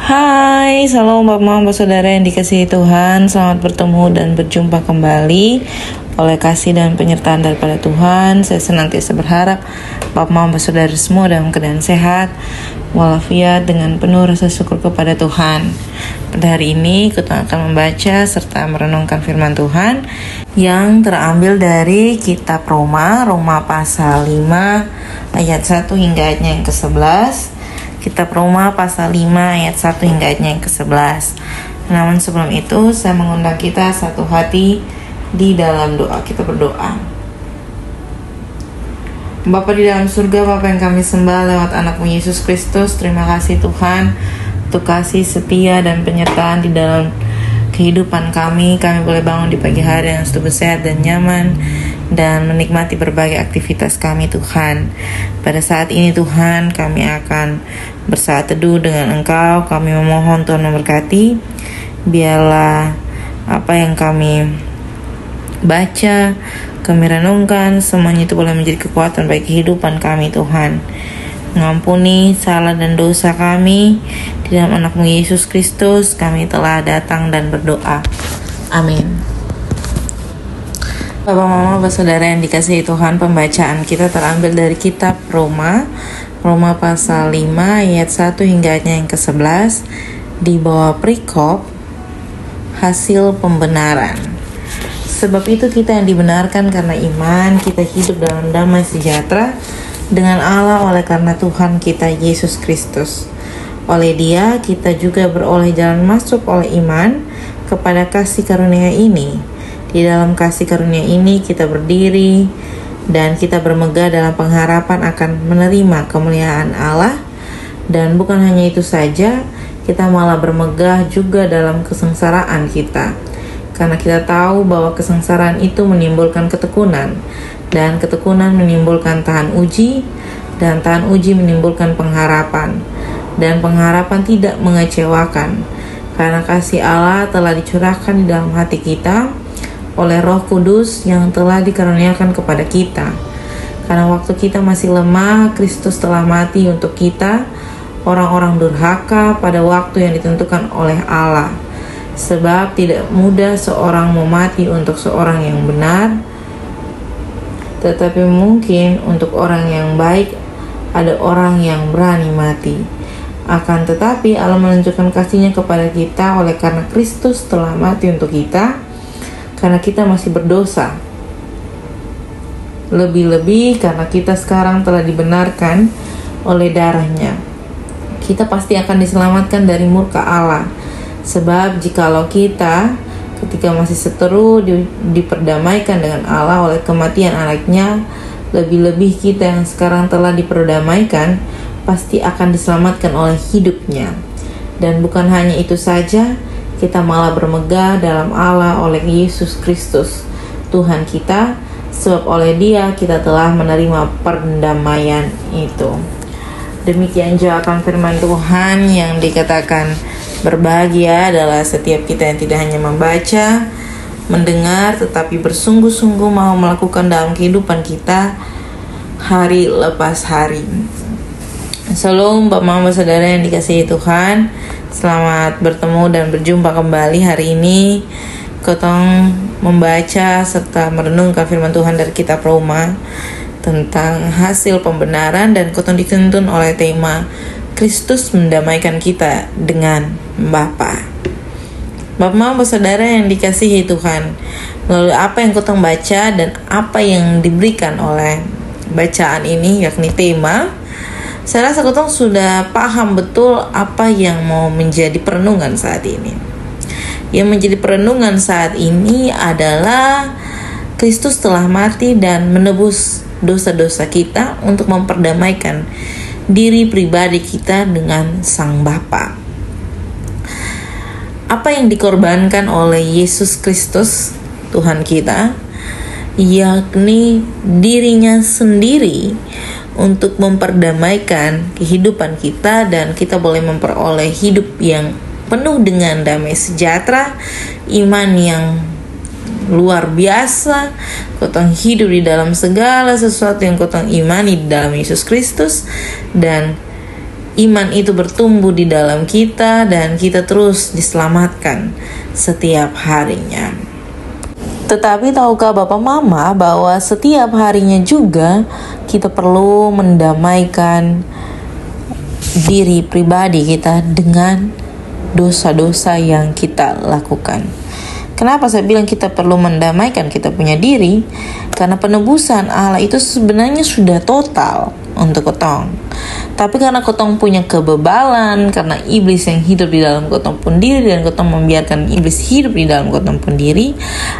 Hai, salam Bapak Mama Saudara yang dikasihi Tuhan. Selamat bertemu dan berjumpa kembali. Oleh kasih dan penyertaan daripada Tuhan, saya senantiasa berharap Bapak Mama Saudara semua dalam keadaan sehat walafiat dengan penuh rasa syukur kepada Tuhan. Pada hari ini kita akan membaca serta merenungkan firman Tuhan yang terambil dari kitab Roma pasal 5 ayat 1 hingga ayatnya yang ke-11. Kitab Roma pasal 5 ayat 1 hingga ayatnya yang ke-11. Namun sebelum itu saya mengundang kita satu hati di dalam doa. Kita berdoa. Bapa di dalam surga, Bapa yang kami sembah lewat anak-Mu Yesus Kristus, terima kasih Tuhan untuk kasih setia dan penyertaan di dalam kehidupan kami. Kami boleh bangun di pagi hari yang selalu sehat dan nyaman dan menikmati berbagai aktivitas kami Tuhan. Pada saat ini Tuhan, kami akan bersaat teduh dengan Engkau. Kami memohon Tuhan memberkati. Biarlah apa yang kami baca, kami renungkan, semuanya itu boleh menjadi kekuatan bagi kehidupan kami Tuhan. Mengampuni salah dan dosa kami. Di dalam anak-Mu Yesus Kristus kami telah datang dan berdoa. Amin. Bapak Mama, Bapak Saudara yang dikasihi Tuhan, pembacaan kita terambil dari kitab Roma pasal 5 ayat 1 hingga ayatnya yang ke-11 di bawah perikop hasil pembenaran. Sebab itu kita yang dibenarkan karena iman, kita hidup dalam damai sejahtera dengan Allah oleh karena Tuhan kita Yesus Kristus. Oleh Dia kita juga beroleh jalan masuk oleh iman kepada kasih karunia ini. Di dalam kasih karunia ini kita berdiri dan kita bermegah dalam pengharapan akan menerima kemuliaan Allah. Dan bukan hanya itu saja, kita malah bermegah juga dalam kesengsaraan kita. Karena kita tahu bahwa kesengsaraan itu menimbulkan ketekunan, dan ketekunan menimbulkan tahan uji, dan tahan uji menimbulkan pengharapan. Dan pengharapan tidak mengecewakan, karena kasih Allah telah dicurahkan di dalam hati kita oleh Roh Kudus yang telah dikaruniakan kepada kita. Karena waktu kita masih lemah, Kristus telah mati untuk kita, orang-orang durhaka, pada waktu yang ditentukan oleh Allah. Sebab tidak mudah seorang mau mati untuk seorang yang benar, tetapi mungkin untuk orang yang baik ada orang yang berani mati. Akan tetapi Allah menunjukkan kasih-Nya kepada kita oleh karena Kristus telah mati untuk kita, karena kita masih berdosa. Lebih-lebih karena kita sekarang telah dibenarkan oleh darah-Nya, kita pasti akan diselamatkan dari murka Allah. Sebab jikalau kita ketika masih seteru diperdamaikan dengan Allah oleh kematian anaknya, lebih-lebih kita yang sekarang telah diperdamaikan pasti akan diselamatkan oleh hidup-Nya. Dan bukan hanya itu saja, kita malah bermegah dalam Allah oleh Yesus Kristus Tuhan kita, sebab oleh Dia kita telah menerima perdamaian itu. Demikian jawaban firman Tuhan yang dikatakan berbahagia adalah setiap kita yang tidak hanya membaca, mendengar, tetapi bersungguh-sungguh mau melakukan dalam kehidupan kita hari lepas hari. Salam Bapak Mama Saudara yang dikasihi Tuhan. Selamat bertemu dan berjumpa kembali. Hari ini Kotong membaca serta merenungkan firman Tuhan dari kitab Roma tentang hasil pembenaran, dan Kotong dituntun oleh tema Kristus mendamaikan kita dengan Bapa. Bapak Mama Saudara yang dikasihi Tuhan, melalui apa yang Kotong baca dan apa yang diberikan oleh bacaan ini, yakni tema, saya rasa Kotong sudah paham betul apa yang mau menjadi perenungan saat ini. Yang menjadi perenungan saat ini adalah Kristus telah mati dan menebus dosa-dosa kita untuk memperdamaikan diri pribadi kita dengan Sang Bapa. Apa yang dikorbankan oleh Yesus Kristus Tuhan kita, yakni dirinya sendiri untuk memperdamaikan kehidupan kita, dan kita boleh memperoleh hidup yang penuh dengan damai sejahtera, iman yang luar biasa. Kotong hidup di dalam segala sesuatu yang kotong imani di dalam Yesus Kristus, dan iman itu bertumbuh di dalam kita dan kita terus diselamatkan setiap harinya. Tetapi tahukah Bapak Mama bahwa setiap harinya juga kita perlu mendamaikan diri pribadi kita dengan dosa-dosa yang kita lakukan. Kenapa saya bilang kita perlu mendamaikan kita punya diri? Karena penebusan Allah itu sebenarnya sudah total untuk ketong. Tapi karena ketong punya kebebalan, karena iblis yang hidup di dalam ketong pun diri, dan ketong membiarkan iblis hidup di dalam ketong pun diri,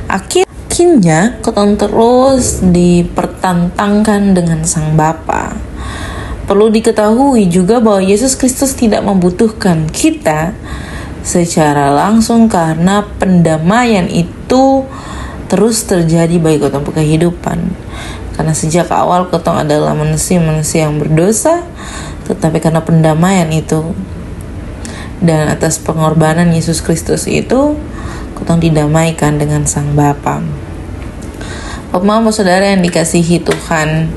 akhirnya ketong terus dipertentangkan dengan Sang Bapa. Perlu diketahui juga bahwa Yesus Kristus tidak membutuhkan kita secara langsung, karena pendamaian itu terus terjadi bagi ketong kehidupan. Karena sejak awal ketong adalah manusia-manusia yang berdosa, tetapi karena pendamaian itu dan atas pengorbanan Yesus Kristus itu, ketong didamaikan dengan Sang Bapa. Bapak Mama Saudara yang dikasihi Tuhan,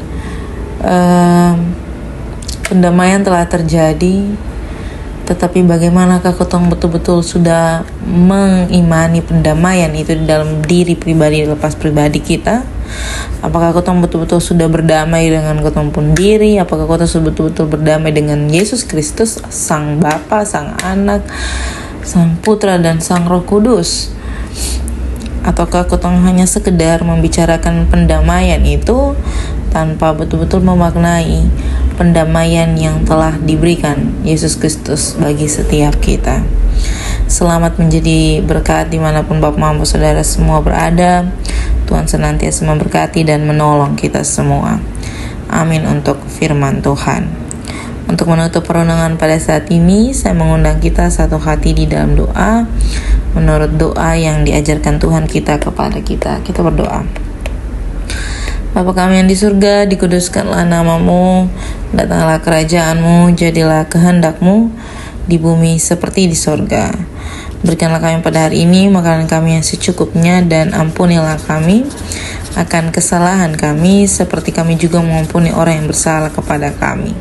pendamaian telah terjadi, tetapi bagaimanakah ketong betul-betul sudah mengimani pendamaian itu di dalam diri pribadi lepas pribadi kita? Apakah ketong betul-betul sudah berdamai dengan ketong pun diri? Apakah ketong sudah betul-betul berdamai dengan Yesus Kristus, Sang Bapa, Sang Anak, Sang Putra, dan Sang Roh Kudus? Ataukah ketong hanya sekedar membicarakan pendamaian itu tanpa betul-betul memaknai pendamaian yang telah diberikan Yesus Kristus bagi setiap kita? Selamat menjadi berkat dimanapun Bapak Mama Saudara semua berada. Tuhan senantiasa memberkati dan menolong kita semua. Amin untuk firman Tuhan. Untuk menutup perenungan pada saat ini, saya mengundang kita satu hati di dalam doa menurut doa yang diajarkan Tuhan kita kepada kita. Kita berdoa. Bapa kami yang di surga, dikuduskanlah namamu, datanglah kerajaanmu, jadilah kehendakmu di bumi seperti di surga. Berikanlah kami pada hari ini makanan kami yang secukupnya, dan ampunilah kami akan kesalahan kami seperti kami juga mengampuni orang yang bersalah kepada kami.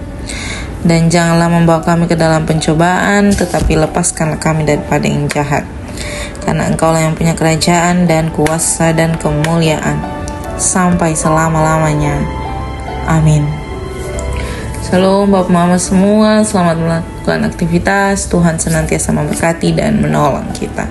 Dan janganlah membawa kami ke dalam pencobaan, tetapi lepaskanlah kami daripada yang jahat. Karena Engkaulah yang punya kerajaan dan kuasa dan kemuliaan sampai selama-lamanya. Amin. Shalom Bapak Mama semua, selamat melakukan aktivitas. Tuhan senantiasa memberkati dan menolong kita.